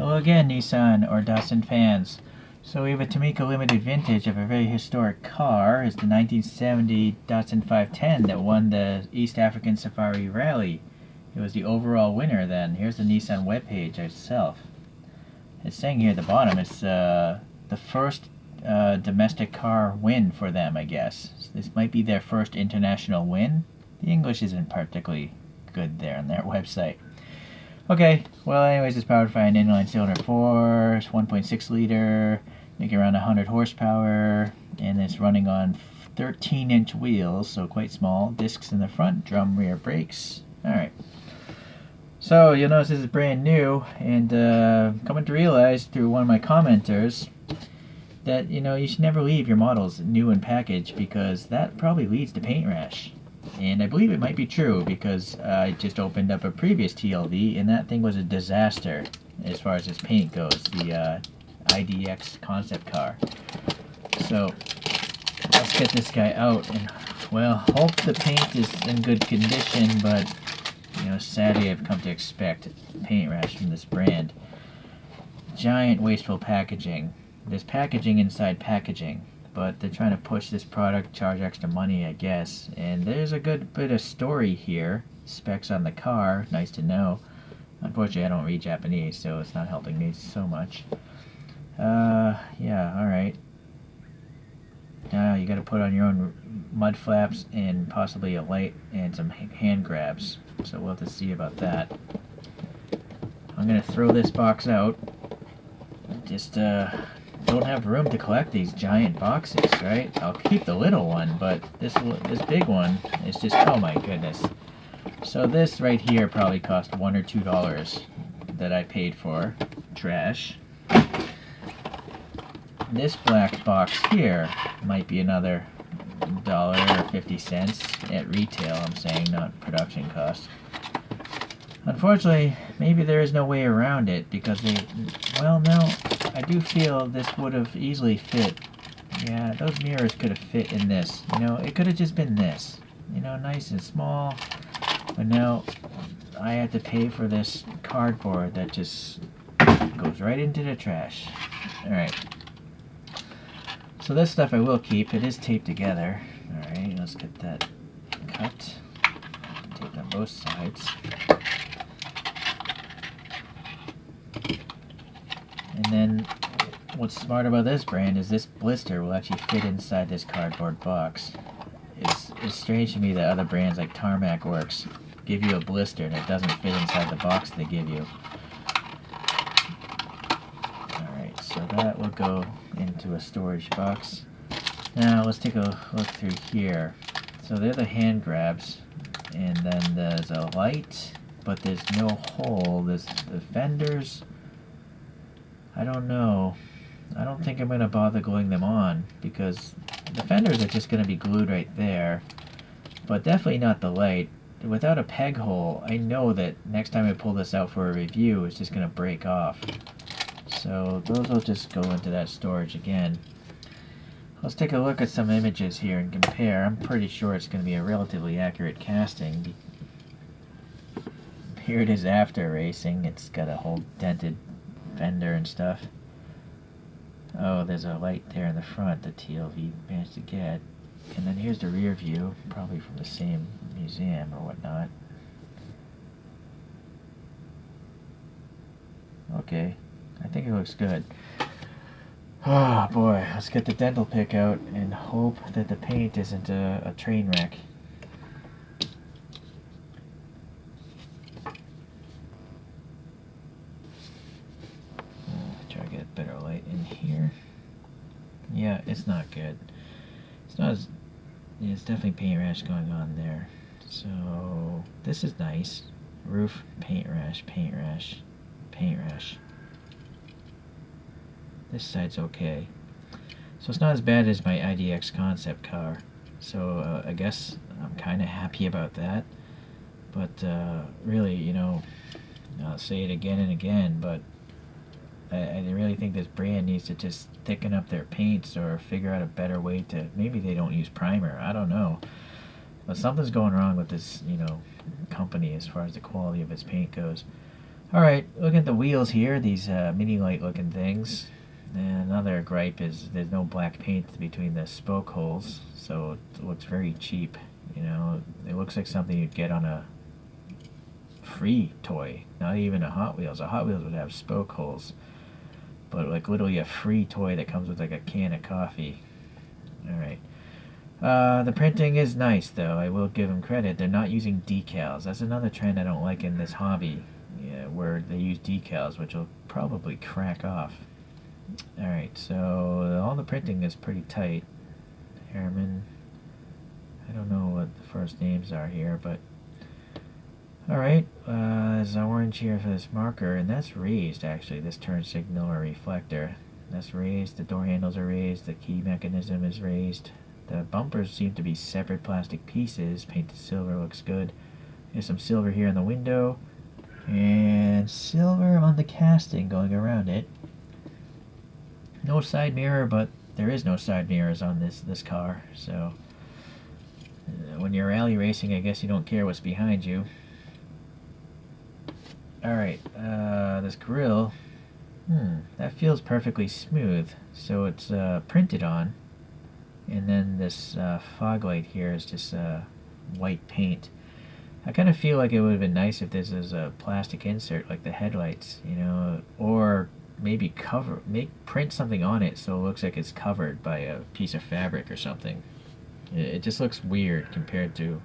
Hello again, Nissan or Datsun fans. So we have a Tomica Limited vintage of a very historic car. It's the 1970 Datsun 510 that won the East African Safari Rally. It was the overall winner then. Here's the Nissan webpage itself. It's saying here at the bottom it's the first domestic car win for them, I guess. So this might be their first international win. The English isn't particularly good there on their website. Okay, well anyways, it's powered by an inline cylinder 4, 1.6 liter, making around 100 horsepower, and it's running on 13-inch wheels, so quite small. Discs in the front, drum rear brakes. Alright. So you'll notice this is brand new, and coming to realize through one of my commenters that you should never leave your models new in package, because that probably leads to paint rash. And I believe it might be true because I just opened up a previous TLV and that thing was a disaster as far as its paint goes, the IDX concept car. So let's get this guy out and, well, hope the paint is in good condition, but sadly I've come to expect paint rash from this brand. Giant wasteful packaging. There's packaging inside packaging. But they're trying to push this product, charge extra money, I guess. And there's a good bit of story here. Specs on the car, nice to know. Unfortunately, I don't read Japanese, so it's not helping me so much. Yeah, alright. Now you gotta put on your own mud flaps and possibly a light and some hand grabs. So we'll have to see about that. I'm gonna throw this box out. Just, don't have room to collect these giant boxes, right? I'll keep the little one, but this big one is just, oh my goodness. So this right here probably cost $1 or $2 that I paid for. Trash. This black box here might be another $1 or 50 cents at retail, I'm saying, not production cost. Unfortunately, maybe there is no way around it because well, no, I do feel this would have easily fit. Yeah, those mirrors could have fit in this. It could have just been this. Nice and small. But now I had to pay for this cardboard that just goes right into the trash. Alright. So this stuff I will keep. It is taped together. Alright, let's get that cut. Tape on both sides. And then what's smart about this brand is this blister will actually fit inside this cardboard box. It's strange to me that other brands like Tarmac Works give you a blister and it doesn't fit inside the box they give you. Alright, so that will go into a storage box. Now let's take a look through here. So they're the hand grabs, and then there's a light, but there's no hole. There's the fenders. I don't know. I don't think I'm going to bother gluing them on because the fenders are just going to be glued right there, but definitely not the light. Without a peg hole, I know that next time I pull this out for a review, it's just going to break off. So those will just go into that storage again. Let's take a look at some images here and compare. I'm pretty sure it's going to be a relatively accurate casting. Here it is after racing. It's got a whole dented fender and stuff. Oh, there's a light there in the front that TLV managed to get. And then here's the rear view, probably from the same museum or whatnot. Okay, I think it looks good. Oh boy, let's get the dental pick out and hope that the paint isn't a train wreck. Try to get better light in here. Yeah, it's not good. It's not as... Yeah, it's definitely paint rash going on there. So, this is nice. Roof, paint rash, paint rash, paint rash. This side's okay. So it's not as bad as my IDX concept car. So I guess I'm kind of happy about that. But really, I'll say it again and again, but I really think this brand needs to just thicken up their paints or figure out a better way to... Maybe they don't use primer. I don't know. But something's going wrong with this, company as far as the quality of its paint goes. Alright, look at the wheels here, these mini light looking things. And another gripe is there's no black paint between the spoke holes, so it looks very cheap. You know, it looks like something you'd get on a free toy, not even a Hot Wheels. A Hot Wheels would have spoke holes, but like literally a free toy that comes with like a can of coffee. Alright. The printing is nice though, I will give them credit. They're not using decals. That's another trend I don't like in this hobby, yeah, where they use decals, which will probably crack off. Alright, so all the printing is pretty tight. Harriman. I don't know what the first names are here, but alright, there's an orange here for this marker, and that's raised actually, this turn signal or reflector. That's raised, the door handles are raised, the key mechanism is raised. The bumpers seem to be separate plastic pieces. Painted silver looks good. There's some silver here in the window, and silver on the casting going around it. No side mirror, but there is no side mirrors on this car, so when you're rally racing, I guess you don't care what's behind you. Alright, this grill, that feels perfectly smooth. So it's printed on, and then this fog light here is just white paint. I kind of feel like it would have been nice if this is a plastic insert like the headlights, you know, or maybe print something on it so it looks like it's covered by a piece of fabric or something. It just looks weird compared to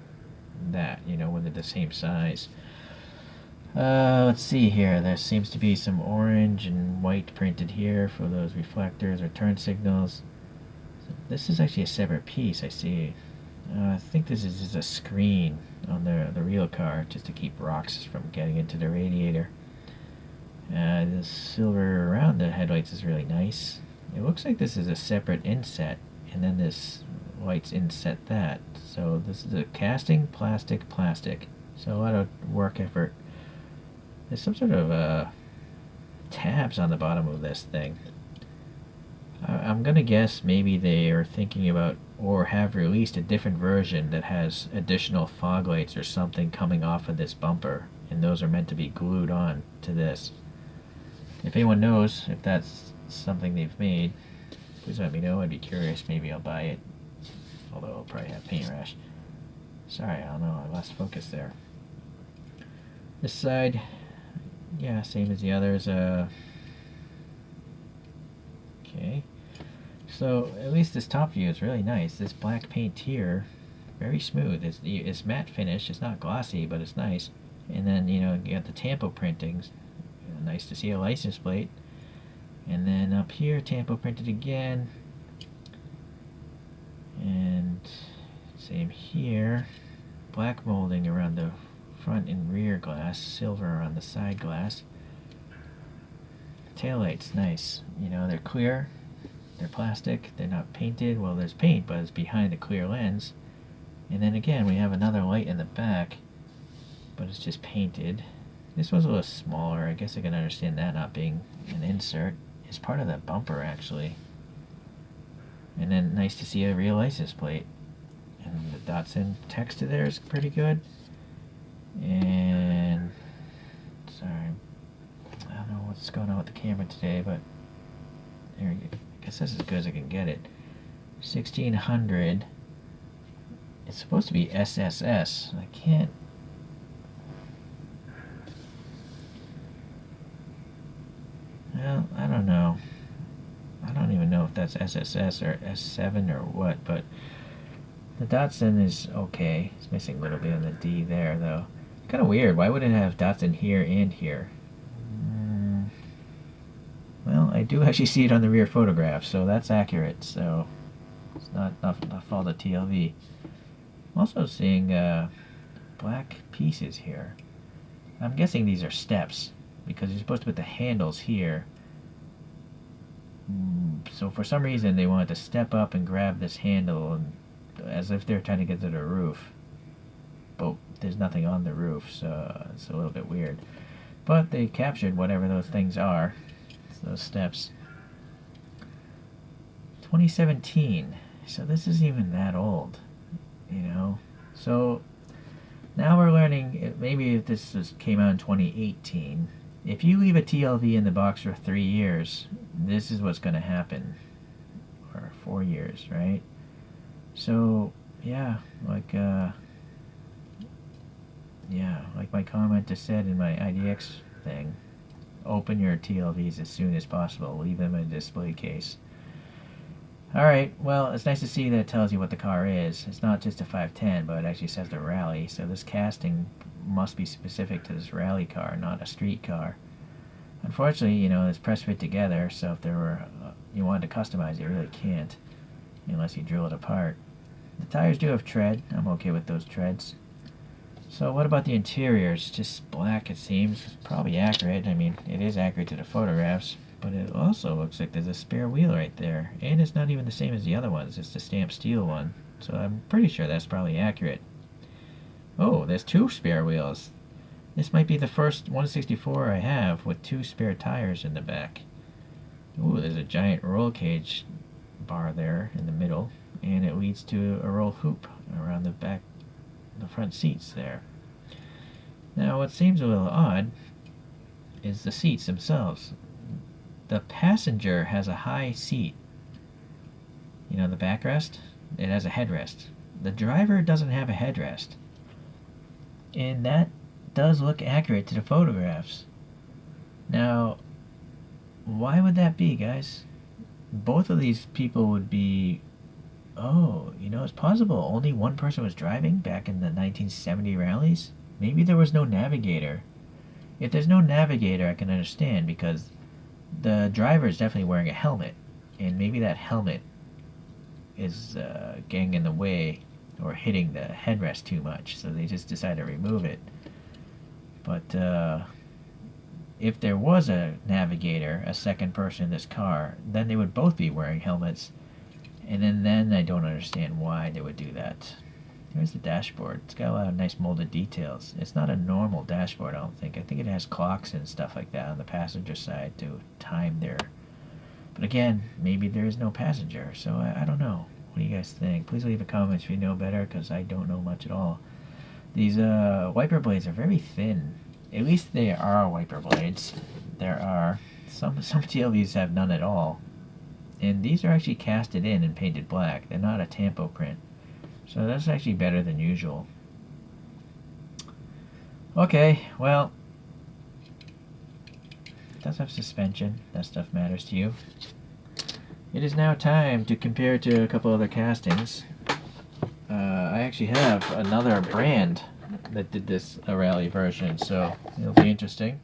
that, you know, when they're the same size. Let's see here. There seems to be some orange and white printed here for those reflectors or turn signals. So this is actually a separate piece, I see. I think this is just a screen on the real car just to keep rocks from getting into the radiator. The silver around the headlights is really nice. It looks like this is a separate inset, and then this white's inset that. So this is a casting, plastic. So a lot of work effort. There's some sort of tabs on the bottom of this thing. I'm gonna guess maybe they are thinking about or have released a different version that has additional fog lights or something coming off of this bumper, and those are meant to be glued on to this. If anyone knows if that's something they've made, please let me know. I'd be curious. Maybe I'll buy it. Although I'll probably have paint rash. Sorry, I don't know. I lost focus there. This side, yeah, same as the others. Okay. So at least this top view is really nice. This black paint here, very smooth. It's matte finish. It's not glossy, but it's nice. And then, you know, you got the tampo printings. Nice to see a license plate. And then up here, tampo printed again. And same here. Black molding around the front and rear glass. Silver on the side glass. Taillights, nice. You know, they're clear. They're plastic. They're not painted. Well, there's paint, but it's behind the clear lens. And then again, we have another light in the back, but it's just painted. This was a little smaller. I guess I can understand that not being an insert. It's part of that bumper, actually. And then nice to see a real license plate. And the Datsun text there is pretty good. And sorry, I don't know what's going on with the camera today, but there you go. I guess that's as good as I can get it. 1600. It's supposed to be SSS. I can't. Well, I don't know. I don't even know if that's SSS or S7 or what, but the Datsun is okay. It's missing a little bit on the D there, though. Kind of weird. Why would it have Datsun here and here? Well, I do actually see it on the rear photograph, so that's accurate. So it's not fault of TLV. I'm also seeing black pieces here. I'm guessing these are steps, because you're supposed to put the handles here. So for some reason they wanted to step up and grab this handle, and, as if they're trying to get to the roof. But there's nothing on the roof, so it's a little bit weird. But they captured whatever those things are, those steps. 2017, so this isn't even that old, you know. So now we're learning, maybe if this came out in 2018, If you leave a TLV in the box for 3 years, this is what's going to happen. Or 4 years, right? So, yeah, like my comment just said in my IDX thing, open your TLVs as soon as possible. Leave them in a display case. Alright, well, it's nice to see that it tells you what the car is. It's not just a 510, but it actually says the rally, so this casting must be specific to this rally car, not a street car. Unfortunately, you know, it's press fit together, so if there were you wanted to customize it, you really can't, unless you drill it apart. The tires do have tread. I'm okay with those treads. So what about the interior? It's just black, it seems. It's probably accurate. I mean, it is accurate to the photographs, but it also looks like there's a spare wheel right there. And it's not even the same as the other ones. It's the stamped steel one. So I'm pretty sure that's probably accurate. Oh, there's 2 spare wheels. This might be the first 164 I have with 2 spare tires in the back. Ooh, there's a giant roll cage bar there in the middle, and it leads to a roll hoop around the back, the front seats there. Now, what seems a little odd is the seats themselves. The passenger has a high seat. You know, the backrest? It has a headrest. The driver doesn't have a headrest. And that does look accurate to the photographs. Now, why would that be, guys? Both of these people would be... Oh, you know, it's possible only one person was driving back in the 1970 rallies. Maybe there was no navigator. If there's no navigator, I can understand, because the driver is definitely wearing a helmet, and maybe that helmet is getting in the way or hitting the headrest too much, so they just decide to remove it. But if there was a navigator, a second person in this car, then they would both be wearing helmets, and then I don't understand why they would do that. Here's the dashboard. It's got a lot of nice molded details. It's not a normal dashboard, I don't think. I think it has clocks and stuff like that on the passenger side to time their... But again, maybe there is no passenger, so I don't know. What do you guys think? Please leave a comment if you know better, because I don't know much at all. These wiper blades are very thin. At least they are wiper blades. There are some TLVs have none at all. And these are actually casted in and painted black. They're not a tampo print. So that's actually better than usual. Okay, well, it does have suspension. That stuff matters to you. It is now time to compare to a couple other castings. I actually have another brand that did this rally version, so it'll be interesting.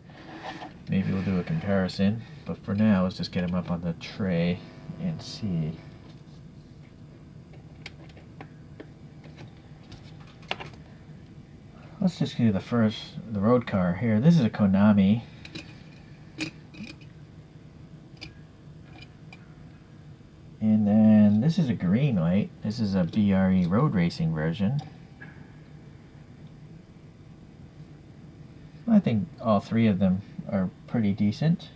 Maybe we'll do a comparison, but for now, let's just get them up on the tray and see. Let's just do the road car here. This is a Konami. And then this is a green light. This is a BRE road racing version. I think all 3 of them are pretty decent.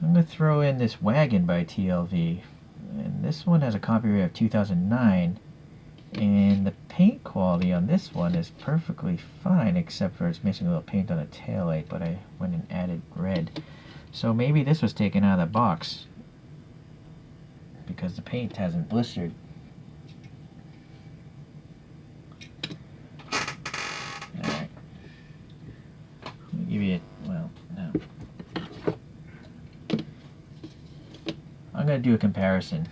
I'm going to throw in this wagon by TLV. And this one has a copyright of 2009. And the paint quality on this one is perfectly fine, except for it's missing a little paint on the taillight, but I went and added red. So maybe this was taken out of the box, because the paint hasn't blistered. Alright. Let me give you well, no. I'm going to do a comparison.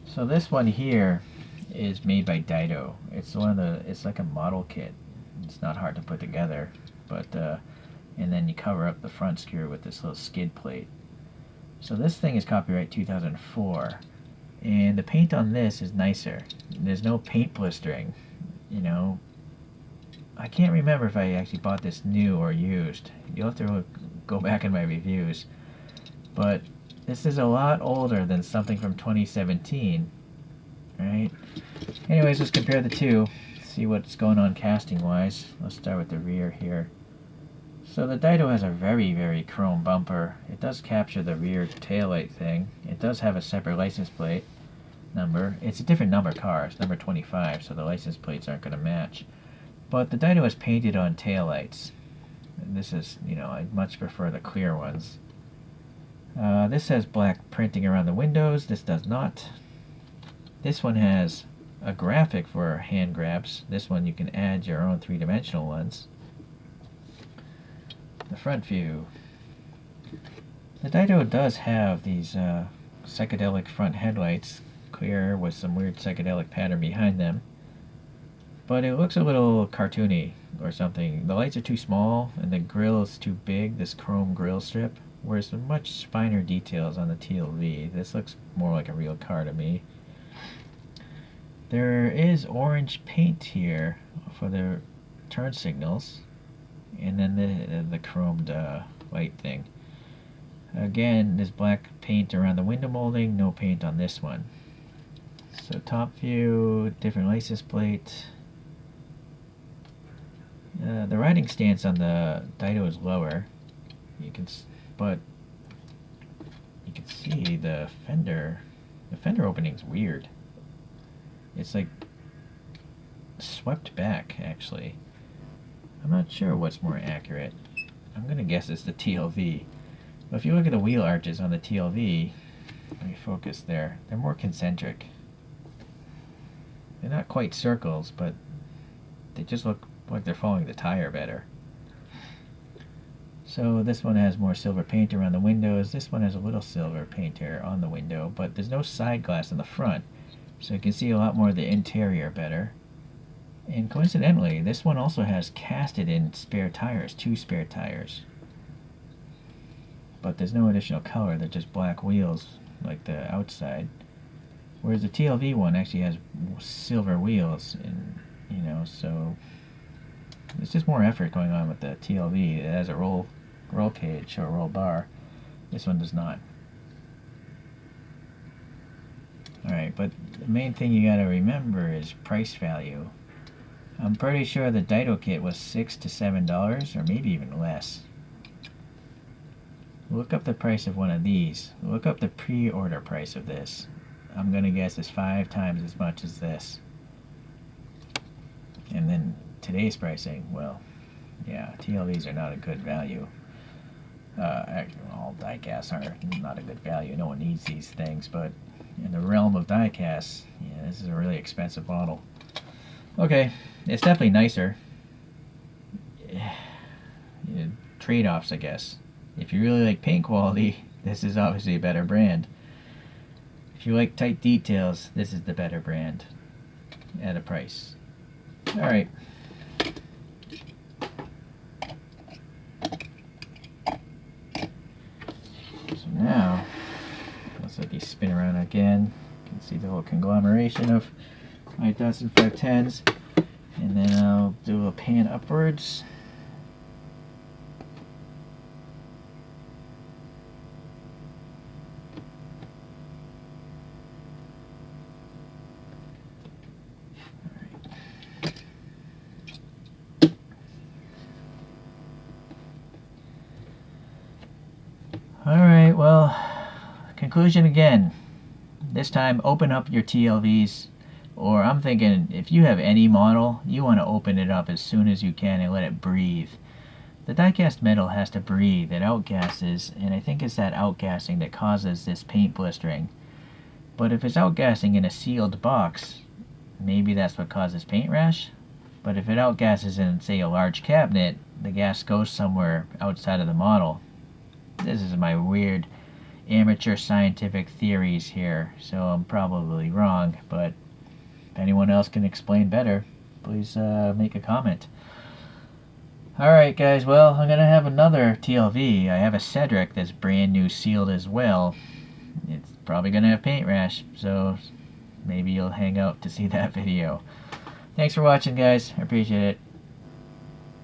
So this one here is made by Dydo. It's it's like a model kit. It's not hard to put together, but and then you cover up the front screw with this little skid plate. So this thing is copyright 2004, and the paint on this is nicer. There's no paint blistering, you know. I can't remember if I actually bought this new or used. You'll have to go back in my reviews, but this is a lot older than something from 2017, right? Anyways, let's compare the two, see what's going on casting-wise. Let's start with the rear here. So the Dydo has a very, very chrome bumper. It does capture the rear taillight thing. It does have a separate license plate. number. It's a different number car. It's number 25, so the license plates aren't going to match. But the Dydo is painted on taillights. And this is, you know, I much prefer the clear ones. This has black printing around the windows. This does not. This one has a graphic for hand grabs. This one you can add your own three-dimensional ones. The front view. The Dydo does have these psychedelic front headlights, clear with some weird psychedelic pattern behind them. But it looks a little cartoony or something. The lights are too small and the grille is too big, this chrome grille strip, whereas the much finer details on the TLV. This looks more like a real car to me. There is orange paint here for the turn signals, and then the chromed light thing. Again, there's black paint around the window molding, no paint on this one. So top view, different license plate. The riding stance on the Dydo is lower. But you can see the fender. The fender opening's weird. It's like swept back, actually. I'm not sure what's more accurate. I'm gonna guess it's the TLV. But if you look at the wheel arches on the TLV, let me focus there, they're more concentric. They're not quite circles, but they just look like they're following the tire better. So this one has more silver paint around the windows. This one has a little silver paint here on the window, but there's no side glass in the front. So you can see a lot more of the interior better. And coincidentally, this one also has casted in spare tires, 2 spare tires. But there's no additional color, they're just black wheels like the outside. Whereas the TLV one actually has silver wheels, and you know, so there's just more effort going on with the TLV. It has a roll cage or roll bar. This one does not. Alright, but the main thing you gotta remember is price value. I'm pretty sure the Dydo kit was $6 to $7, or maybe even less. Look up the price of one of these. Look up the pre-order price of this. I'm gonna guess it's 5 times as much as this. And then today's pricing, well, yeah, TLVs are not a good value. Actually, all diecasts are not a good value. No one needs these things, but in the realm of diecasts, yeah, this is a really expensive model. Okay, it's definitely nicer. Yeah, trade-offs, I guess. If you really like paint quality, this is obviously a better brand. If you like tight details, this is the better brand at a price. Alright. So now, let's let these spin around again. You can see the whole conglomeration of my Datsun 510s. And then I'll do a pan upwards. Alright, well, conclusion again. This time, open up your TLVs, or I'm thinking if you have any model, you want to open it up as soon as you can and let it breathe. The diecast metal has to breathe, it outgasses, and I think it's that outgassing that causes this paint blistering. But if it's outgassing in a sealed box, maybe that's what causes paint rash. But if it outgasses in, say, a large cabinet, the gas goes somewhere outside of the model. This is my weird amateur scientific theories here, so I'm probably wrong, but if anyone else can explain better, please make a comment. Alright guys, well, I'm going to have another TLV. I have a Cedric that's brand new sealed as well. It's probably going to have paint rash, so maybe you'll hang out to see that video. Thanks for watching guys, I appreciate it.